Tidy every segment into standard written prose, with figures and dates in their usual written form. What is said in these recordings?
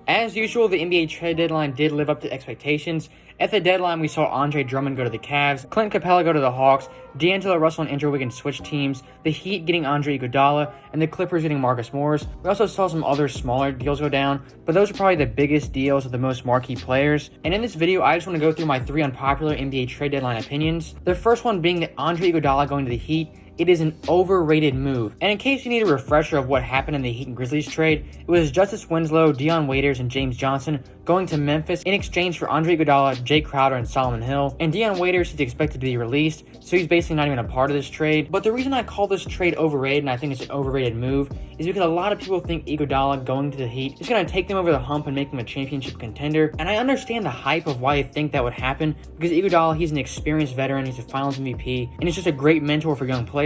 As usual, the NBA trade deadline did live up to expectations. At the deadline, we saw Andre Drummond go to the Cavs, Clint Capella go to the Hawks, D'Angelo Russell and Andrew Wiggins switch teams, the Heat getting Andre Iguodala, and the Clippers getting Marcus Morris. We also saw some other smaller deals go down, but those are probably the biggest deals of the most marquee players. And in this video, I just want to go through my 3 unpopular NBA trade deadline opinions. The first one being that Andre Iguodala going to the Heat. It is an overrated move. And in case you need a refresher of what happened in the Heat and Grizzlies trade, it was Justice Winslow, Dion Waiters, and James Johnson going to Memphis in exchange for Andre Iguodala, Jay Crowder, and Solomon Hill. And Dion Waiters is expected to be released, so he's basically not even a part of this trade. But the reason I call this trade overrated, and I think it's an overrated move, is because a lot of people think Iguodala going to the Heat is going to take them over the hump and make them a championship contender. And I understand the hype of why they think that would happen, because Iguodala, he's an experienced veteran, he's a Finals MVP, and he's just a great mentor for young players.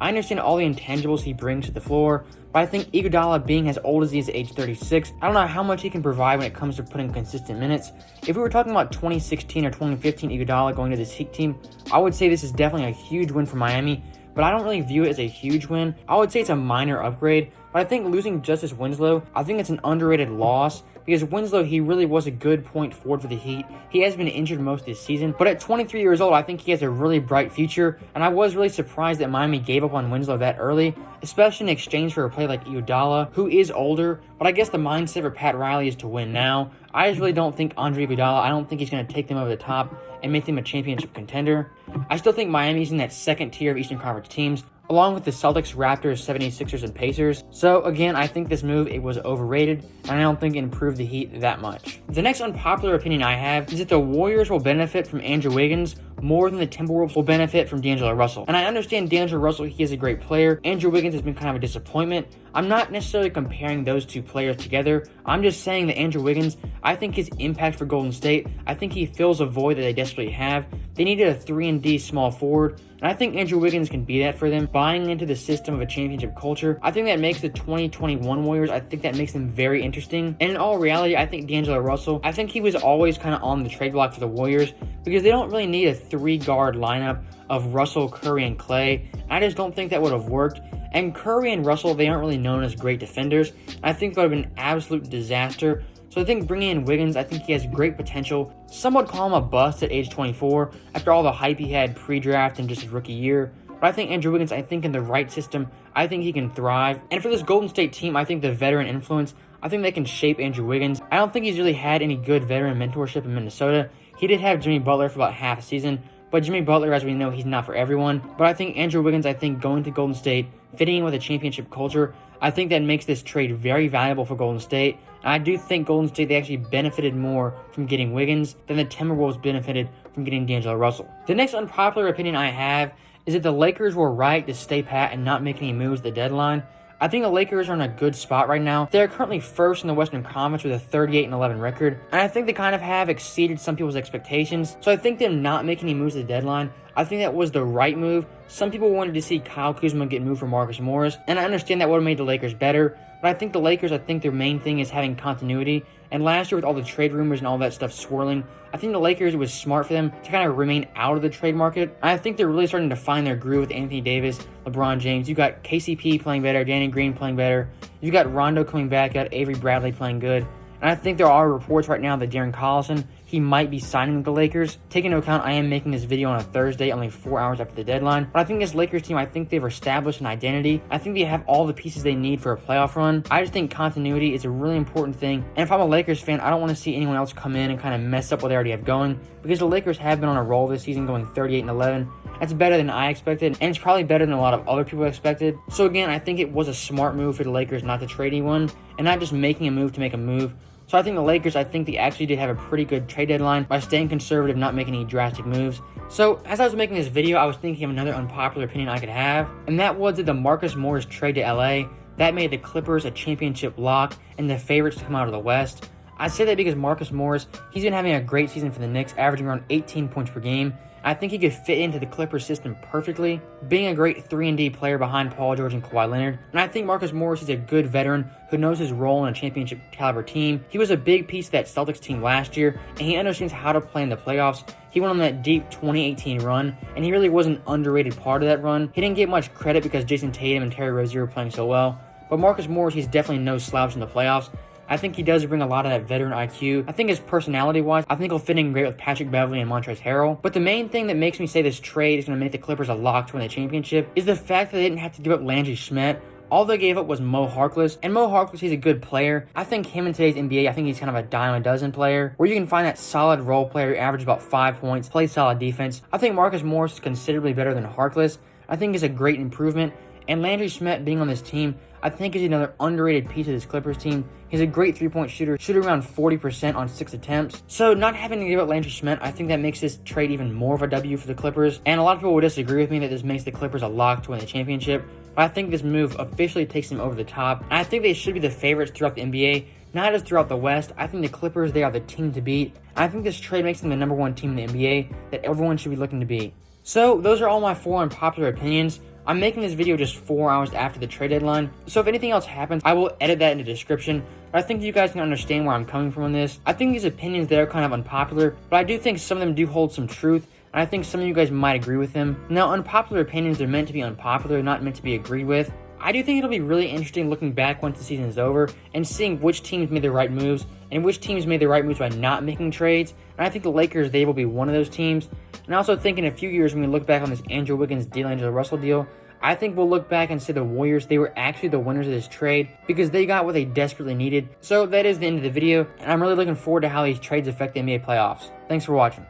I understand all the intangibles he brings to the floor, but I think Iguodala, being as old as he is at age 36, I don't know how much he can provide when it comes to putting consistent minutes. If we were talking about 2016 or 2015 Iguodala going to this Heat team, I would say this is definitely a huge win for Miami, but I don't really view it as a huge win. I would say it's a minor upgrade, but I think losing Justice Winslow, I think it's an underrated loss, because Winslow, he really was a good point forward for the Heat. He has been injured most of this season, but at 23 years old, I think he has a really bright future, and I was really surprised that Miami gave up on Winslow that early, especially in exchange for a player like Iguodala, who is older, but I guess the mindset for Pat Riley is to win now. I just really don't think Andre Iguodala, I don't think he's going to take them over the top and make them a championship contender. I still think Miami's in that second tier of Eastern Conference teams, along with the Celtics, Raptors, 76ers, and Pacers. So again, I think this move, it was overrated, and I don't think it improved the Heat that much. The next unpopular opinion I have is that the Warriors will benefit from Andrew Wiggins more than the Timberwolves will benefit from D'Angelo Russell. And I understand D'Angelo Russell, he is a great player. Andrew Wiggins has been kind of a disappointment. I'm not necessarily comparing those two players together. I'm just saying that Andrew Wiggins, I think his impact for Golden State, I think he fills a void that they desperately have. They needed a 3-and-D small forward, and I think Andrew Wiggins can be that for them. Buying into the system of a championship culture, I think that makes the 2021 Warriors, I think that makes them very interesting. And in all reality, I think D'Angelo Russell, I think he was always kind of on the trade block for the Warriors, because they don't really need a 3-guard lineup of Russell, Curry, and Clay. I just don't think that would have worked. And Curry and Russell, they aren't really known as great defenders. I think that would have been an absolute disaster. So I think bringing in Wiggins, I think he has great potential. Some would call him a bust at age 24 after all the hype he had pre-draft and just his rookie year. But I think Andrew Wiggins, I think in the right system, I think he can thrive. And for this Golden State team, I think the veteran influence, I think they can shape Andrew Wiggins. I don't think he's really had any good veteran mentorship in Minnesota. He did have Jimmy Butler for about half a season, but Jimmy Butler, as we know, he's not for everyone. But I think Andrew Wiggins, I think going to Golden State, fitting in with a championship culture, I think that makes this trade very valuable for Golden State. And I do think Golden State, they actually benefited more from getting Wiggins than the Timberwolves benefited from getting D'Angelo Russell. The next unpopular opinion I have is that the Lakers were right to stay pat and not make any moves at the deadline. I think the Lakers are in a good spot right now. They're currently first in the Western Conference with a 38-11 record, and I think they kind of have exceeded some people's expectations. So I think them not making any moves at the deadline, I think that was the right move. Some people wanted to see Kyle Kuzma get moved for Marcus Morris, and I understand that would have made the Lakers better, but I think the Lakers, I think their main thing is having continuity. And last year with all the trade rumors and all that stuff swirling, I think the Lakers, it was smart for them to kind of remain out of the trade market. And I think they're really starting to find their groove with Anthony Davis, LeBron James. You got KCP playing better, Danny Green playing better. You got Rondo coming back, you got Avery Bradley playing good. And I think there are reports right now that Darren Collison, he might be signing with the Lakers. Taking into account, I am making this video on a Thursday, only 4 hours after the deadline. But I think this Lakers team, I think they've established an identity. I think they have all the pieces they need for a playoff run. I just think continuity is a really important thing. And if I'm a Lakers fan, I don't want to see anyone else come in and kind of mess up what they already have going, because the Lakers have been on a roll this season, going 38-11. That's better than I expected, and it's probably better than a lot of other people expected. So again, I think it was a smart move for the Lakers not to trade anyone, and not just making a move to make a move. So I think the Lakers, I think they actually did have a pretty good trade deadline by staying conservative, not making any drastic moves. So as I was making this video, I was thinking of another unpopular opinion I could have, and that was that the Marcus Morris trade to LA, that made the Clippers a championship lock and the favorites to come out of the West. I say that because Marcus Morris, he's been having a great season for the Knicks, averaging around 18 points per game. I think he could fit into the Clippers system perfectly, being a great 3-and-D player behind Paul George and Kawhi Leonard. And I think Marcus Morris is a good veteran who knows his role in a championship caliber team. He was a big piece of that Celtics team last year, and he understands how to play in the playoffs. He went on that deep 2018 run, and he really was an underrated part of that run. He didn't get much credit because Jason Tatum and Terry Rozier were playing so well, but Marcus Morris, he's definitely no slouch in the playoffs. I think he does bring a lot of that veteran IQ. I think his personality-wise, I think he'll fit in great with Patrick Beverley and Montrezl Harrell. But the main thing that makes me say this trade is going to make the Clippers a lock to win the championship is the fact that they didn't have to give up Landry Shamet. All they gave up was Mo Harkless, and Mo Harkless, he's a good player. I think him in today's NBA, I think he's kind of a dime a dozen player, where you can find that solid role player who averages about 5 points, plays solid defense. I think Marcus Morris is considerably better than Harkless. I think he's a great improvement, and Landry Shamet being on this team, I think is another underrated piece of this Clippers team. He's a great three-point shooter, shooting around 40% on 6 attempts. So not having to give up Landry Shamet, I think that makes this trade even more of a W for the Clippers. And a lot of people will disagree with me that this makes the Clippers a lock to win the championship. But I think this move officially takes them over the top. And I think they should be the favorites throughout the NBA, not just throughout the West. I think the Clippers, they are the team to beat. And I think this trade makes them the #1 team in the NBA that everyone should be looking to beat. So those are all my 4 unpopular opinions. I'm making this video just 4 hours after the trade deadline, so if anything else happens, I will edit that in the description, but I think you guys can understand where I'm coming from on this. I think these opinions, they're kind of unpopular, but I do think some of them do hold some truth, and I think some of you guys might agree with them. Now, unpopular opinions are meant to be unpopular, not meant to be agreed with. I do think it'll be really interesting looking back once the season is over and seeing which teams made the right moves and which teams made the right moves by not making trades. And I think the Lakers, they will be one of those teams. And I also think in a few years when we look back on this Andrew Wiggins, D'Angelo Russell deal, I think we'll look back and say the Warriors, they were actually the winners of this trade because they got what they desperately needed. So that is the end of the video, and I'm really looking forward to how these trades affect the NBA playoffs. Thanks for watching.